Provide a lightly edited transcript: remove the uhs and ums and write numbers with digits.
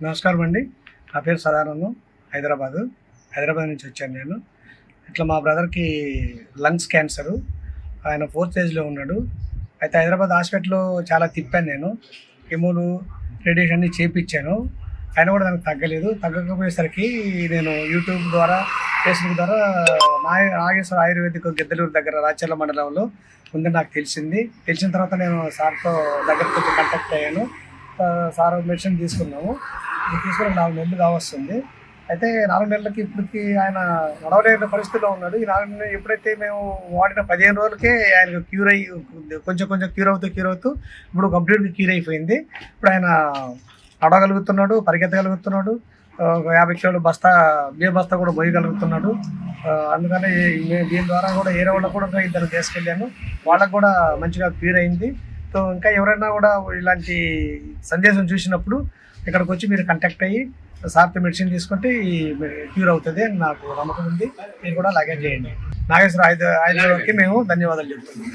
నమస్కారం అండి. నా పేరు సదానందం. హైదరాబాద్ నుంచి వచ్చాను నేను. ఇట్లా మా బ్రదర్కి లంగ్స్ క్యాన్సరు, ఆయన 4th స్టేజ్లో ఉన్నాడు. అయితే హైదరాబాద్ హాస్పిటల్లో చాలా తిప్పాను నేను. కెమోలు, రేడియేషన్ అన్నీ చేయించాను. అయినా కూడా దానికి తగ్గకపోయేసరికి నేను యూట్యూబ్ ద్వారా, ఫేస్బుక్ ద్వారా నాగేశ్వర ఆయుర్వేదిక్ గిద్దలూరు దగ్గర రాచర్ల మండలంలో ఉందని నాకు తెలిసిన తర్వాత నేను సార్తో దగ్గరకు వచ్చి కాంటాక్ట్ అయ్యాను. సార్ మెడిసిన్ తీసుకున్నాము. తీసుకుని 4 నెలలు కావస్తుంది. అయితే 4 నెలలకి ఇప్పటికి ఆయన నడవలేని పరిస్థితిలో ఉన్నాడు. ఈ 4 నెలలు ఎప్పుడైతే మేము వాడిన 15 రోజులకే ఆయనకు క్యూర్ అయ్యి కొంచెం క్యూర్ అవుతూ ఇప్పుడు కంప్లీట్గా క్యూర్ అయిపోయింది. ఇప్పుడు ఆయన నడవగలుగుతున్నాడు, పరిగెత్తగలుగుతున్నాడు. ఒక 50 కిలోల బియ్యం బస్తా కూడా మోయగలుగుతున్నాడు. అందుకని దీని ద్వారా కూడా ఏరే వాళ్ళకు కూడా 2 తీసుకెళ్ళాను. వాళ్ళకు కూడా మంచిగా క్యూర్ అయింది. సో ఇంకా ఎవరైనా కూడా ఇలాంటి సందేశం చూసినప్పుడు ఇక్కడికి వచ్చి మీరు కాంటాక్ట్ అయ్యి సార్తో మెడిసిన్ తీసుకుంటే క్యూర్ అవుతుంది అని నాకు నమ్మకం ఉంది. మీరు కూడా అలాగే చేయండి. నాగేశ్వర ఆయుర్వేదిక్కి మేము ధన్యవాదాలు చెప్తున్నాం.